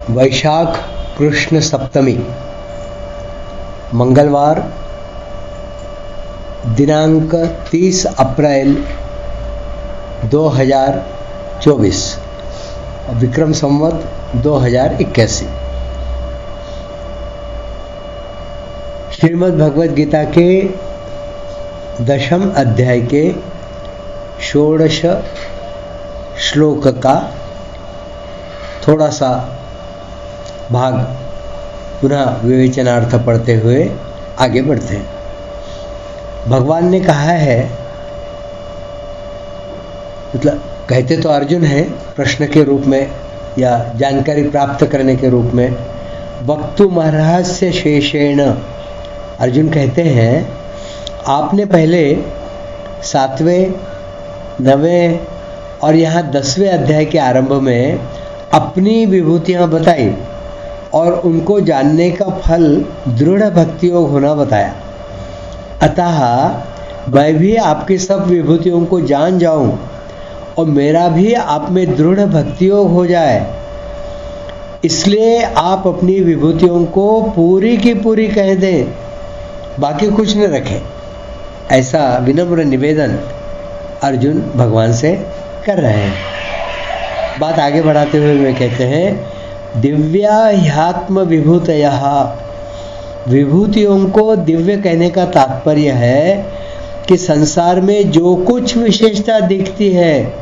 वैशाख कृष्ण सप्तमी मंगलवार दिनांक 30 अप्रैल 2024 विक्रम संवत 2081। श्रीमद् भगवद गीता के 10वें अध्याय के 16 श्लोक का थोड़ा सा भाग पुनः विवेचनार्थ पढ़ते हुए आगे बढ़ते हैं। भगवान ने कहा है, मतलब कहते तो अर्जुन है प्रश्न के रूप में या जानकारी प्राप्त करने के रूप में, वक्तुमर्हस्य शेषेण। अर्जुन कहते हैं आपने पहले 7वें 9वें और यहाँ 10वें अध्याय के आरंभ में अपनी विभूतियाँ बताई और उनको जानने का फल दृढ़ भक्ति योग होना बताया। अतः मैं भी आपकी सब विभूतियों को जान जाऊं और मेरा भी आप में दृढ़ भक्ति योग हो जाए, इसलिए आप अपनी विभूतियों को पूरी की पूरी कह दें, बाकी कुछ न रखें। ऐसा विनम्र निवेदन अर्जुन भगवान से कर रहे हैं। बात आगे बढ़ाते हुए वे कहते हैं, दिव्या ह्यात्म विभूतयः। विभूतियों को दिव्य कहने का तात्पर्य है कि संसार में जो कुछ विशेषता दिखती है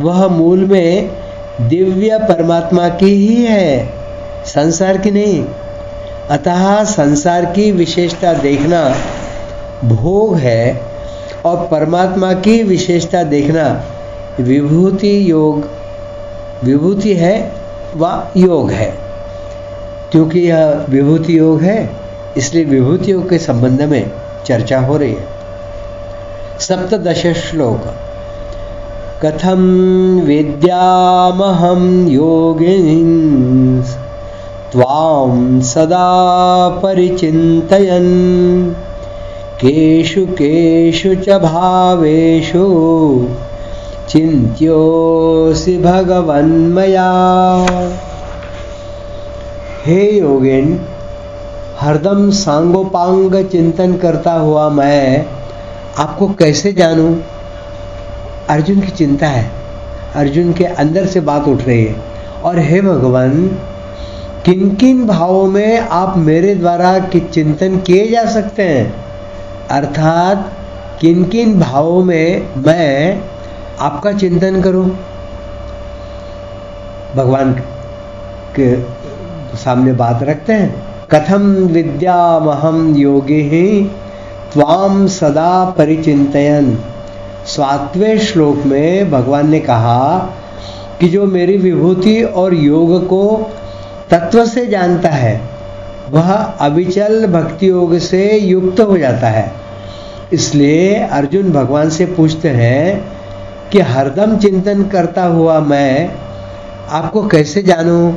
वह मूल में दिव्य परमात्मा की ही है, संसार की नहीं। अतः संसार की विशेषता देखना भोग है और परमात्मा की विशेषता देखना विभूति योग, विभूति है व योग है। क्योंकि यह विभूति योग है इसलिए विभूति योग के संबंध में चर्चा हो रही है। 17 श्लोक। कथम विद्यामहं योगिन् त्वां सदा परिचिन्तयन् केषु केषु च भावेषु चिन्त्योऽसि भगवन्मया। हे योगिन, हरदम सांगोपांग चिंतन करता हुआ मैं आपको कैसे जानूं? अर्जुन की चिंता है, अर्जुन के अंदर से बात उठ रही है। और हे भगवान, किन किन भावों में आप मेरे द्वारा चिंतन किए जा सकते हैं, अर्थात किन किन भावों में मैं आपका चिंतन करूं? भगवान के सामने बात रखते हैं। कथम विद्यामहं योगिः त्वां सदा परिचिन्तयन्। 7वें श्लोक में भगवान ने कहा कि जो मेरी विभूति और योग को तत्व से जानता है वह अविचल भक्ति योग से युक्त हो जाता है। इसलिए अर्जुन भगवान से पूछते हैं कि हरदम चिंतन करता हुआ मैं आपको कैसे जानूं?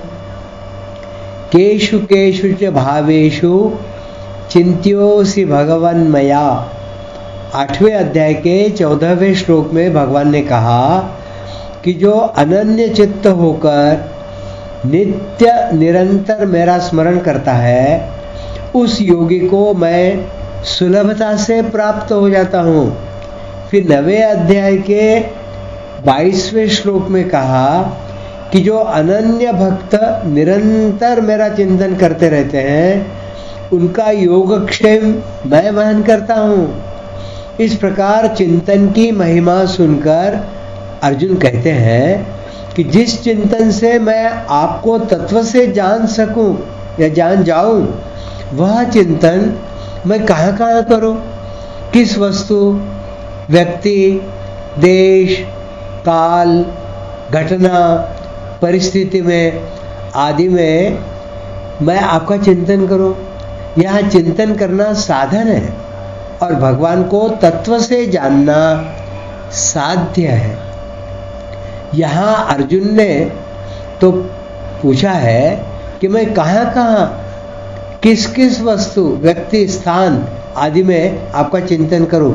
केषु केषु च भावेषु चिन्त्योऽसि भगवन्मया। 8वें अध्याय के 14वें श्लोक में भगवान ने कहा कि जो अनन्य चित्त होकर नित्य निरंतर मेरा स्मरण करता है उस योगी को मैं सुलभता से प्राप्त हो जाता हूँ। फिर 9वें अध्याय के 22वें श्लोक में कहा कि जो अनन्य भक्त निरंतर मेरा चिंतन करते रहते हैं उनका योगक्षेम मैं वहन करता हूँ। इस प्रकार चिंतन की महिमा सुनकर अर्जुन कहते हैं कि जिस चिंतन से मैं आपको तत्व से जान सकूं या जान जाऊं, वह चिंतन मैं कहाँ कहाँ करूं? किस वस्तु, व्यक्ति, देश, काल, घटना, परिस्थिति में आदि में मैं आपका चिंतन करूं? यह चिंतन करना साधन है और भगवान को तत्व से जानना साध्य है। यहाँ अर्जुन ने तो पूछा है कि मैं कहाँ कहाँ, किस किस वस्तु, व्यक्ति, स्थान आदि में आपका चिंतन करूं,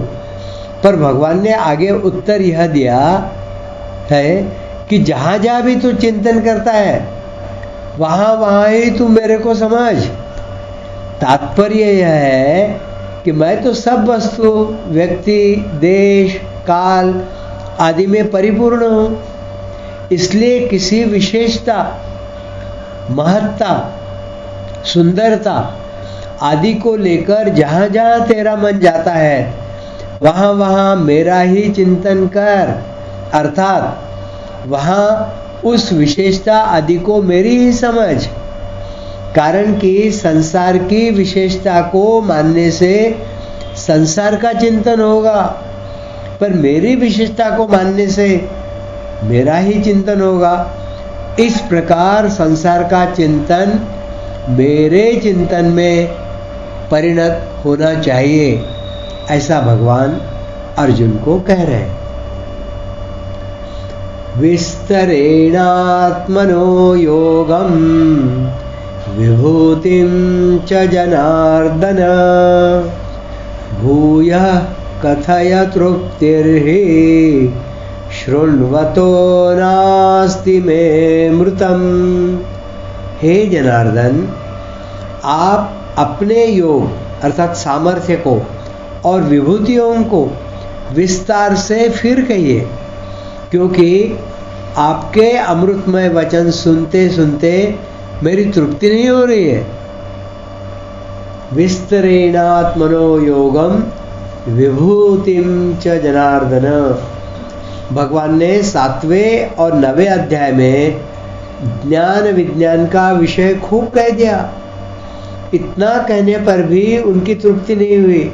पर भगवान ने आगे उत्तर यह दिया है कि जहाँ जहाँ भी तू चिंतन करता है वहाँ वहाँ ही तू मेरे को समझ। तात्पर्य यह है कि मैं तो सब वस्तु, व्यक्ति, देश, काल आदि में परिपूर्ण हूँ। इसलिए किसी विशेषता, महत्ता, सुंदरता आदि को लेकर जहाँ जहाँ तेरा मन जाता है वहाँ वहाँ मेरा ही चिंतन कर, अर्थात वहाँ उस विशेषता आदि को मेरी ही समझ। कारण कि संसार की विशेषता को मानने से संसार का चिंतन होगा, पर मेरी विशेषता को मानने से मेरा ही चिंतन होगा। इस प्रकार संसार का चिंतन मेरे चिंतन में परिणत होना चाहिए, ऐसा भगवान अर्जुन को कह रहे हैं। विस्तरेणात्मनो योगम विभूतिं च जनार्दन भूयः कथय तृप्तिर्हि शृण्वतो नास्ति मे मृतम। हे जनार्दन, आप अपने योग अर्थात सामर्थ्य को और विभूतियों को विस्तार से फिर कहिए, क्योंकि आपके अमृतमय वचन सुनते सुनते मेरी तृप्ति नहीं हो रही है। विस्तरेणात्मनो योगम विभूतिम च जनार्दन। भगवान ने 7वें और 9वें अध्याय में ज्ञान विज्ञान का विषय खूब कह दिया। इतना कहने पर भी उनकी तृप्ति नहीं हुई,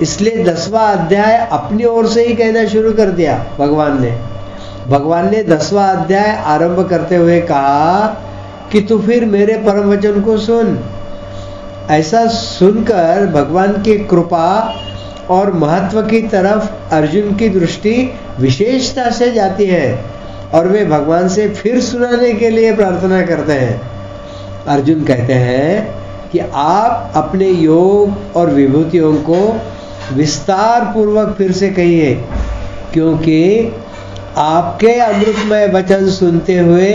इसलिए 10वां अध्याय अपनी ओर से ही कहना शुरू कर दिया। भगवान ने 10वां अध्याय आरंभ करते हुए कहा कि तू फिर मेरे परम वचन को सुन। ऐसा सुनकर भगवान की कृपा और महत्व की तरफ अर्जुन की दृष्टि विशेषता से जाती है और वे भगवान से फिर सुनाने के लिए प्रार्थना करते हैं। अर्जुन कहते हैं कि आप अपने योग और विभूतियों को विस्तार पूर्वक फिर से कहिए, क्योंकि आपके अमृतमय वचन सुनते हुए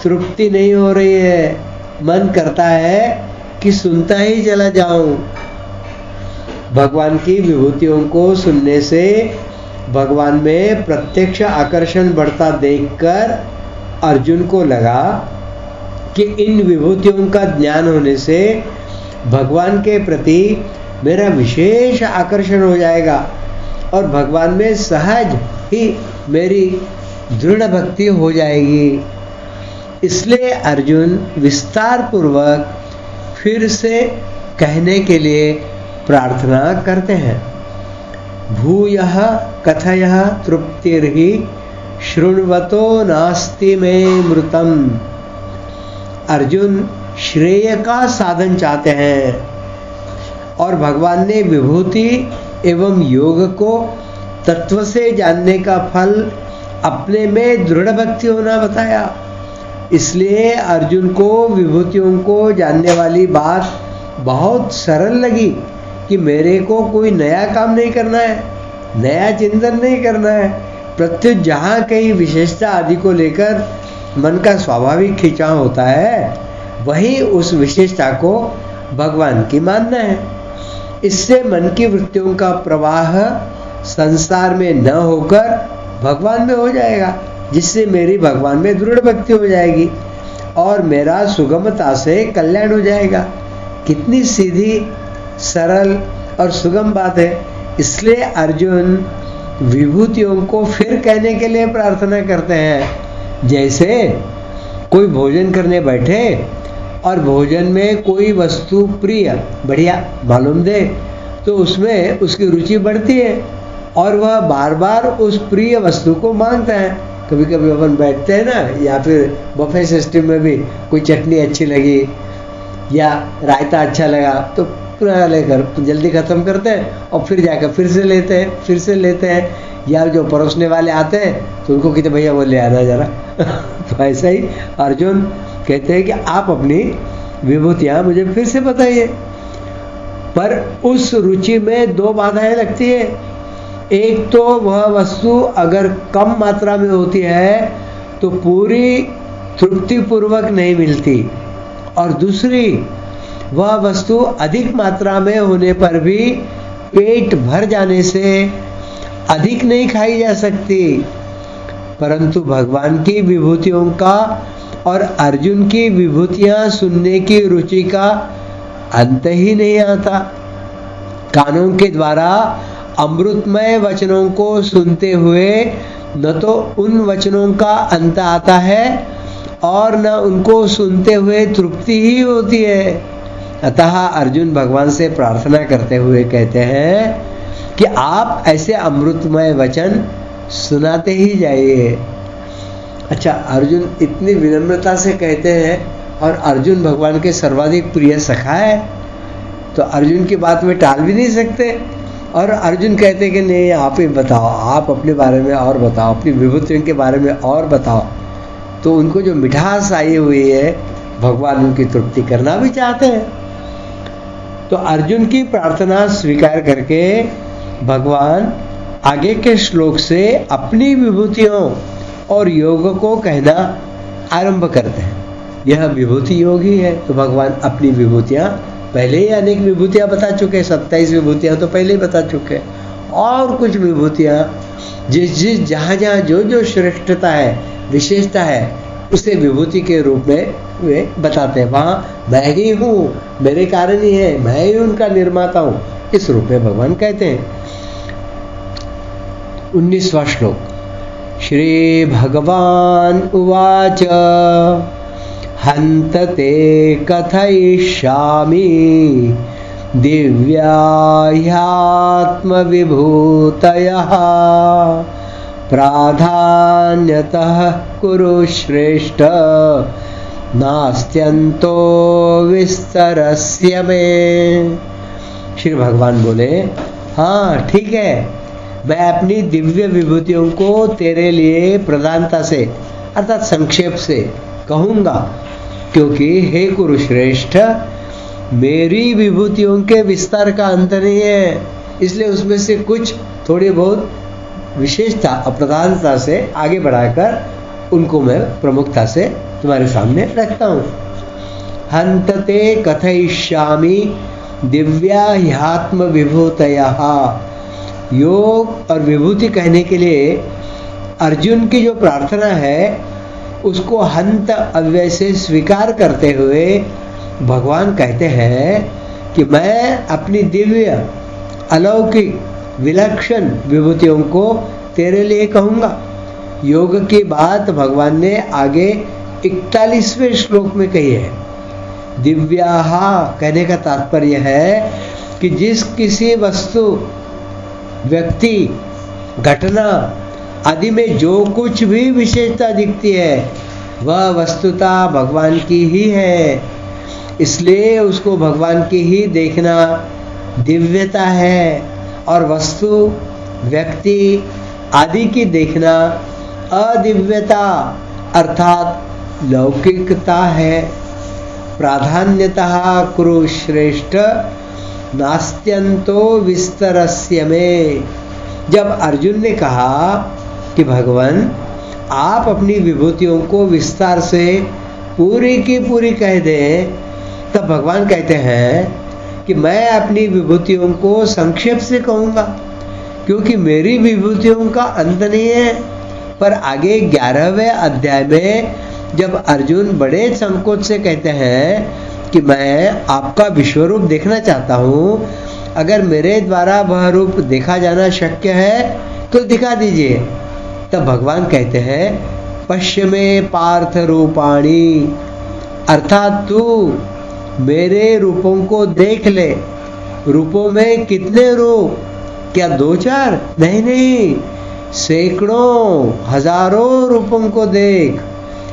तृप्ति नहीं हो रही है। मन करता है कि सुनता ही चला जाऊं। भगवान की विभूतियों को सुनने से भगवान में प्रत्यक्ष आकर्षण बढ़ता देखकर अर्जुन को लगा कि इन विभूतियों का ज्ञान होने से भगवान के प्रति मेरा विशेष आकर्षण हो जाएगा और भगवान में सहज ही मेरी दृढ़ भक्ति हो जाएगी। इसलिए अर्जुन विस्तार पूर्वक फिर से कहने के लिए प्रार्थना करते हैं। भूयः कथयः तृप्तिर्हि शृण्वतो नास्ति मे मृतम। अर्जुन श्रेय का साधन चाहते हैं और भगवान ने विभूति एवं योग को तत्व से जानने का फल अपने में दृढ़ भक्ति होना बताया। इसलिए अर्जुन को विभूतियों को जानने वाली बात बहुत सरल लगी कि मेरे को कोई नया काम नहीं करना है, नया चिंतन नहीं करना है। प्रत्युत जहाँ कहीं विशेषता आदि को लेकर मन का स्वाभाविक खिंचाव होता है, वहीं उस विशेषता को भगवान की मानना है। इससे मन की वृत्तियों का प्रवाह संसार में न होकर भगवान में हो जाएगा, जिससे मेरी भगवान में दृढ़ भक्ति हो जाएगी और मेरा सुगमता से कल्याण हो जाएगा। कितनी सीधी, सरल और सुगम बात है। इसलिए अर्जुन विभूतियों को फिर कहने के लिए प्रार्थना करते हैं। जैसे कोई भोजन करने बैठे और भोजन में कोई वस्तु प्रिय, बढ़िया मालूम दे तो उसमें उसकी रुचि बढ़ती है और वह बार बार उस प्रिय वस्तु को मांगता है। कभी कभी अपन बैठते हैं ना, या फिर बफे सिस्टम में भी कोई चटनी अच्छी लगी या रायता अच्छा लगा तो पूरा लेकर जल्दी ख़त्म करते हैं और फिर जाकर फिर से लेते हैं। या जो परोसने वाले आते हैं तो उनको कहते भैया वो ले आना ज़रा। तो ऐसा ही अर्जुन कहते हैं कि आप अपनी विभूतियाँ मुझे फिर से बताइए। पर उस रुचि में दो बाधाएं लगती है। एक तो वह वस्तु अगर कम मात्रा में होती है तो पूरी तृप्तिपूर्वक नहीं मिलती, और दूसरी वह वस्तु अधिक मात्रा में होने पर भी पेट भर जाने से अधिक नहीं खाई जा सकती। परंतु भगवान की विभूतियों का और अर्जुन की विभूतियां सुनने की रुचि का अंत ही नहीं आता। कानों के द्वारा अमृतमय वचनों को सुनते हुए न तो उन वचनों का अंत आता है और न उनको सुनते हुए तृप्ति ही होती है। अतः अर्जुन भगवान से प्रार्थना करते हुए कहते हैं कि आप ऐसे अमृतमय वचन सुनाते ही जाइए। अच्छा, अर्जुन इतनी विनम्रता से कहते हैं, और अर्जुन भगवान के सर्वाधिक प्रिय सखा है, तो अर्जुन की बात में टाल भी नहीं सकते। और अर्जुन कहते कि नहीं, आप ही बताओ, आप अपने बारे में और बताओ, अपनी विभूतियों के बारे में और बताओ। तो उनको जो मिठास आई हुई है, भगवान उनकी तृप्ति करना भी चाहते हैं। तो अर्जुन की प्रार्थना स्वीकार करके भगवान आगे के श्लोक से अपनी विभूतियों और योग को कहना आरंभ करते हैं। यह विभूति योग ही है। तो भगवान अपनी विभूतियां पहले ही अनेक विभूतियां बता चुके, 27 विभूतियां तो पहले ही बता चुके, और कुछ विभूतियां जिस जहाँ जहाँ जो श्रेष्ठता है, विशेषता है, उसे विभूति के रूप में वे बताते हैं। वहाँ मैं ही हूँ, मेरे कारण ही है, मैं ही उनका निर्माता हूँ, इस रूप में भगवान कहते हैं। 19वां श्लोक। श्री भगवान उवाच हन्त ते कथयिष्यामि दिव्याह्यात्मविभूतयः प्राधान्यतः कुरु श्रेष्ठ नास्त्यन्तो विस्तरस्य मे। श्री भगवान बोले, हाँ ठीक है, मैं अपनी दिव्य विभूतियों को तेरे लिए प्रधानता से अर्थात संक्षेप से कहूँगा, क्योंकि हे कुरुश्रेष्ठ, मेरी विभूतियों के विस्तार का अंत नहीं है, इसलिए उसमें से कुछ थोड़ी बहुत विशेषता और प्रधानता से आगे बढ़ाकर उनको मैं प्रमुखता से तुम्हारे सामने रखता हूँ। हन्तते कथयिष्यामि दिव्या ह्यात्म विभूतयः। योग और विभूति कहने के लिए अर्जुन की जो प्रार्थना है, उसको हंत अव्यय से स्वीकार करते हुए भगवान कहते हैं कि मैं अपनी दिव्य अलौकिक विलक्षण विभूतियों को तेरे लिए कहूँगा। योग की बात भगवान ने आगे 41वें श्लोक में कही है। दिव्याहा कहने का तात्पर्य है कि जिस किसी वस्तु, व्यक्ति, घटना आदि में जो कुछ भी विशेषता दिखती है, वह वस्तुता भगवान की ही है, इसलिए उसको भगवान की ही देखना दिव्यता है, और वस्तु, व्यक्ति आदि की देखना अदिव्यता अर्थात लौकिकता है। प्राधान्यतः कुरु श्रेष्ठ नास्त्यंतो विस्तरस्य में। जब अर्जुन ने कहा कि भगवान आप अपनी विभूतियों को विस्तार से पूरी की पूरी कह दें, तब भगवान कहते हैं कि मैं अपनी विभूतियों को संक्षेप से कहूँगा, क्योंकि मेरी विभूतियों का अंत नहीं है। पर आगे 11वें अध्याय में जब अर्जुन बड़े संकोच से कहते हैं कि मैं आपका विश्वरूप देखना चाहता हूँ, अगर मेरे द्वारा वह रूप देखा जाना शक्य है तो दिखा दीजिए, तब भगवान कहते हैं पश्य में पार्थ रूपाणी, अर्थात तू मेरे रूपों को देख ले। रूपों में कितने रूप? क्या 2-4? नहीं, सैकड़ों हजारों रूपों को देख।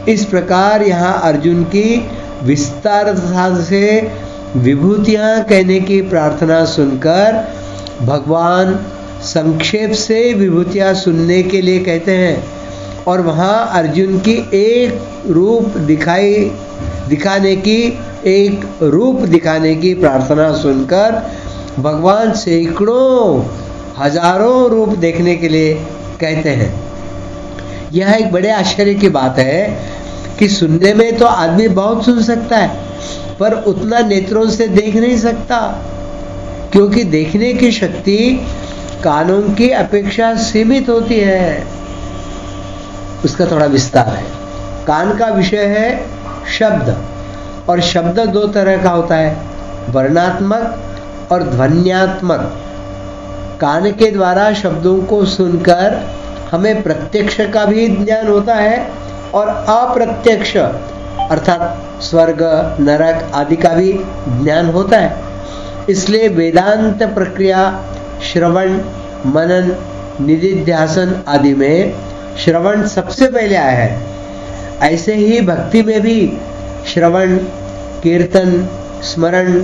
इस प्रकार यहाँ अर्जुन की विस्तार से विभूतियाँ कहने की प्रार्थना सुनकर भगवान संक्षेप से विभूतियाँ सुनने के लिए कहते हैं, और वहाँ अर्जुन की एक रूप दिखाने की प्रार्थना सुनकर भगवान सैकड़ों हजारों रूप देखने के लिए कहते हैं। यह एक बड़े आश्चर्य की बात है कि सुनने में तो आदमी बहुत सुन सकता है, पर उतना नेत्रों से देख नहीं सकता, क्योंकि देखने की शक्ति कानों की अपेक्षा सीमित होती है। उसका थोड़ा विस्तार है। कान का विषय है शब्द, और शब्द दो तरह का होता है, वर्णात्मक और ध्वन्यात्मक। कान के द्वारा शब्दों को सुनकर हमें प्रत्यक्ष का भी ज्ञान होता है और अप्रत्यक्ष अर्थात स्वर्ग, नरक आदि का भी ज्ञान होता है। इसलिए वेदांत प्रक्रिया श्रवण, मनन, निधिध्यासन आदि में श्रवण सबसे पहले आया है। ऐसे ही भक्ति में भी श्रवण, कीर्तन, स्मरण,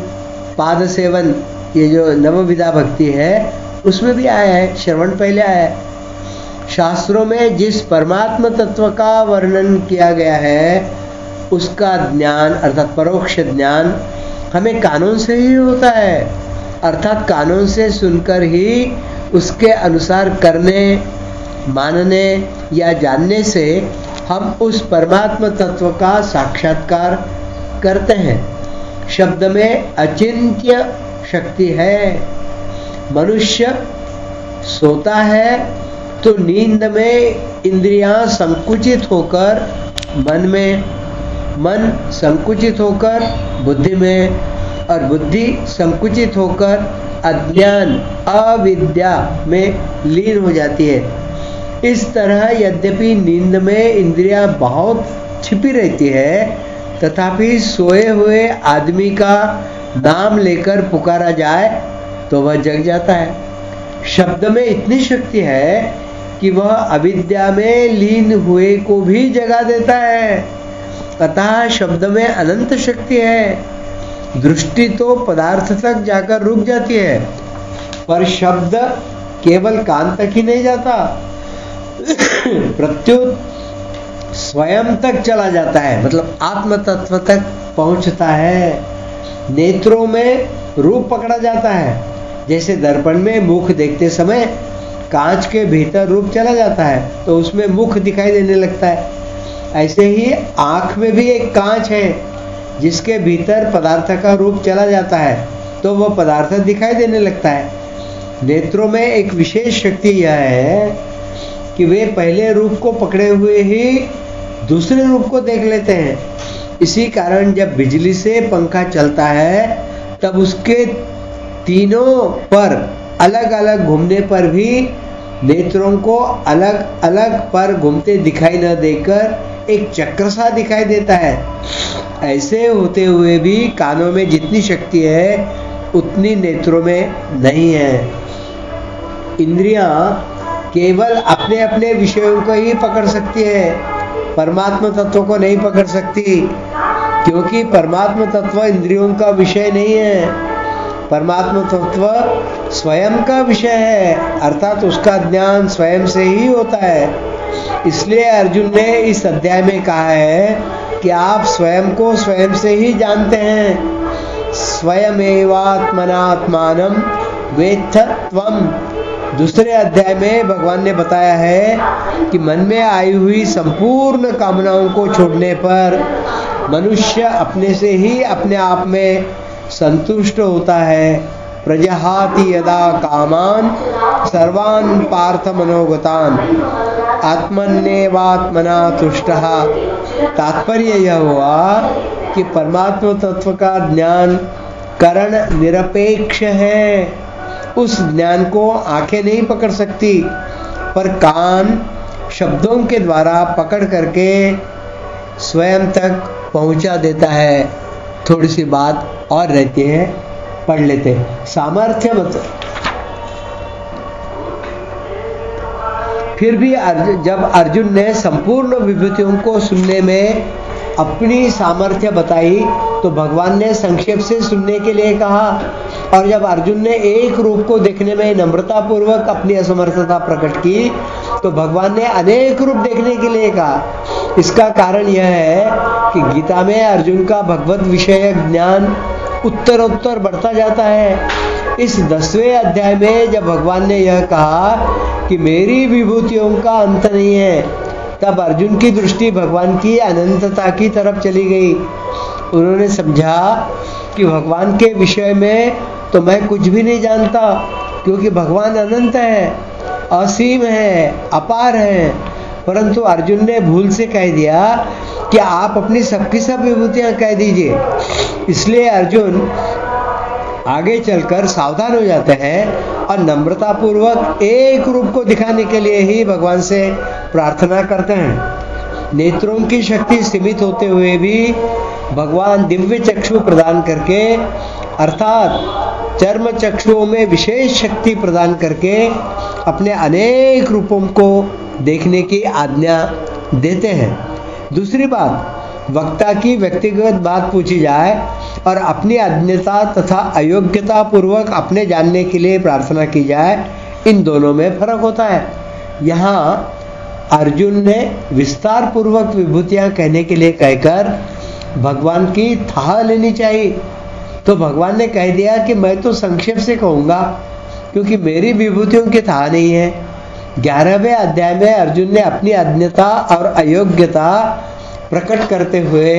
पाद सेवन, ये जो नवविधा भक्ति है उसमें भी आया है, श्रवण पहले आया है। शास्त्रों में जिस परमात्म तत्व का वर्णन किया गया है उसका ज्ञान अर्थात परोक्ष ज्ञान हमें कानों से ही होता है, अर्थात कानों से सुनकर ही उसके अनुसार करने, मानने या जानने से हम उस परमात्म तत्व का साक्षात्कार करते हैं। शब्द में अचिंत्य शक्ति है। मनुष्य सोता है तो नींद में इंद्रियां संकुचित होकर मन संकुचित होकर बुद्धि में, और बुद्धि संकुचित होकर अज्ञान अविद्या में लीन हो जाती है। इस तरह यद्यपि नींद में इंद्रियां बहुत छिपी रहती है, तथापि सोए हुए आदमी का नाम लेकर पुकारा जाए तो वह जग जाता है। शब्द में इतनी शक्ति है कि वह अविद्या में लीन हुए को भी जगा देता है। अतः शब्द में अनंत शक्ति है। दृष्टि तो पदार्थ तक जाकर रुक जाती है, पर शब्द केवल कान तक ही नहीं जाता, प्रत्युत स्वयं तक चला जाता है, मतलब आत्म तत्व तक पहुंचता है। नेत्रों में रूप पकड़ा जाता है, जैसे दर्पण में मुख देखते समय कांच के भीतर रूप चला जाता है तो उसमें मुख दिखाई देने लगता है। ऐसे ही आंख में भी एक कांच है जिसके भीतर पदार्थ का रूप चला जाता है तो वह पदार्थ दिखाई देने लगता है। नेत्रों में एक विशेष शक्ति यह है कि वे पहले रूप को पकड़े हुए ही दूसरे रूप को देख लेते हैं। इसी कारण जब बिजली से पंखा चलता है तब उसके तीनों पर अलग अलग घूमने पर भी नेत्रों को अलग अलग पर घूमते दिखाई न देकर एक चक्र सा दिखाई देता है। ऐसे होते हुए भी कानों में जितनी शक्ति है उतनी नेत्रों में नहीं है। इंद्रियां केवल अपने अपने विषयों को ही पकड़ सकती है, परमात्मा तत्व को नहीं पकड़ सकती, क्योंकि परमात्मा तत्व इंद्रियों का विषय नहीं है। परमात्मा तत्व स्वयं का विषय है, अर्थात उसका ज्ञान स्वयं से ही होता है। इसलिए अर्जुन ने इस अध्याय में कहा है कि आप स्वयं को स्वयं से ही जानते हैं। स्वयमेवात्मनात्मानं वेत्थ त्वम्। दूसरे अध्याय में भगवान ने बताया है कि मन में आई हुई संपूर्ण कामनाओं को छोड़ने पर मनुष्य अपने से ही अपने आप में संतुष्ट होता है। प्रजहाति यदा कामान सर्वान् पार्थ मनोगतान आत्मन्येवात्मना तुष्टः। तात्पर्य यह हुआ कि परमात्मा तत्व का ज्ञान करण निरपेक्ष है। उस ज्ञान को आंखें नहीं पकड़ सकती, पर कान शब्दों के द्वारा पकड़ करके स्वयं तक पहुंचा देता है। थोड़ी सी बात और रहती है, पढ़ लेते हैं। सामर्थ्य मतलब फिर भी जब अर्जुन ने संपूर्ण विभूतियों को सुनने में अपनी सामर्थ्य बताई तो भगवान ने संक्षेप से सुनने के लिए कहा, और जब अर्जुन ने एक रूप को देखने में नम्रता पूर्वक अपनी असमर्थता प्रकट की तो भगवान ने अनेक रूप देखने के लिए कहा। इसका कारण यह है कि गीता में अर्जुन का भगवत विषय ज्ञान उत्तरोत्तर बढ़ता जाता है। इस 10वें अध्याय में जब भगवान ने यह कहा कि मेरी विभूतियों का अंत नहीं है, तब अर्जुन की दृष्टि भगवान की अनंतता की तरफ चली गई। उन्होंने समझा कि भगवान के विषय में तो मैं कुछ भी नहीं जानता, क्योंकि भगवान अनंत है, असीम है, अपार है। परंतु अर्जुन ने भूल से कह दिया कि आप अपनी सबकी सब विभूतियां कह दीजिए। इसलिए अर्जुन आगे चलकर सावधान हो जाते हैं और नम्रता पूर्वक एक रूप को दिखाने के लिए ही भगवान से प्रार्थना करते हैं। नेत्रों की शक्ति सीमित होते हुए भी भगवान दिव्य चक्षु प्रदान करके, अर्थात चर्म चक्षुओं में विशेष शक्ति प्रदान करके अपने अनेक रूपों को देखने की आज्ञा देते हैं। दूसरी बात, वक्ता की व्यक्तिगत बात पूछी जाए और अपनी अज्ञता तथा अयोग्यता पूर्वक अपने जानने के लिए प्रार्थना की जाए, इन दोनों में फर्क होता है। यहाँ अर्जुन ने विस्तार पूर्वक विभूतियां कहने के लिए कहकर भगवान की थाह लेनी चाहिए, तो भगवान ने कह दिया कि मैं तो संक्षेप से कहूँगा, क्योंकि मेरी विभूतियों की थाह नहीं है। 11वें अध्याय में अर्जुन ने अपनी अज्ञता और अयोग्यता प्रकट करते हुए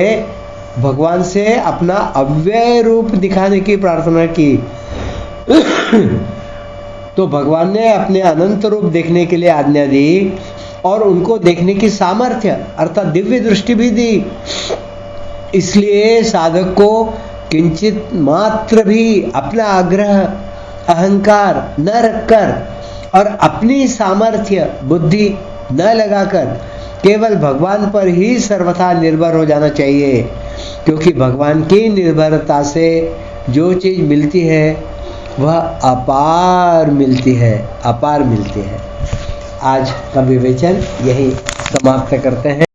भगवान से अपना अव्यय रूप दिखाने की प्रार्थना की। तो भगवान ने अपने अनंत रूप देखने के लिए आज्ञा दी और उनको देखने की सामर्थ्य अर्थात दिव्य दृष्टि भी दी। इसलिए साधक को किंचित मात्र भी अपना आग्रह अहंकार न रखकर और अपनी सामर्थ्य बुद्धि न लगाकर केवल भगवान पर ही सर्वथा निर्भर हो जाना चाहिए, क्योंकि भगवान की निर्भरता से जो चीज मिलती है वह अपार मिलती है, अपार मिलती है। आज का विवेचन यही समाप्त करते हैं।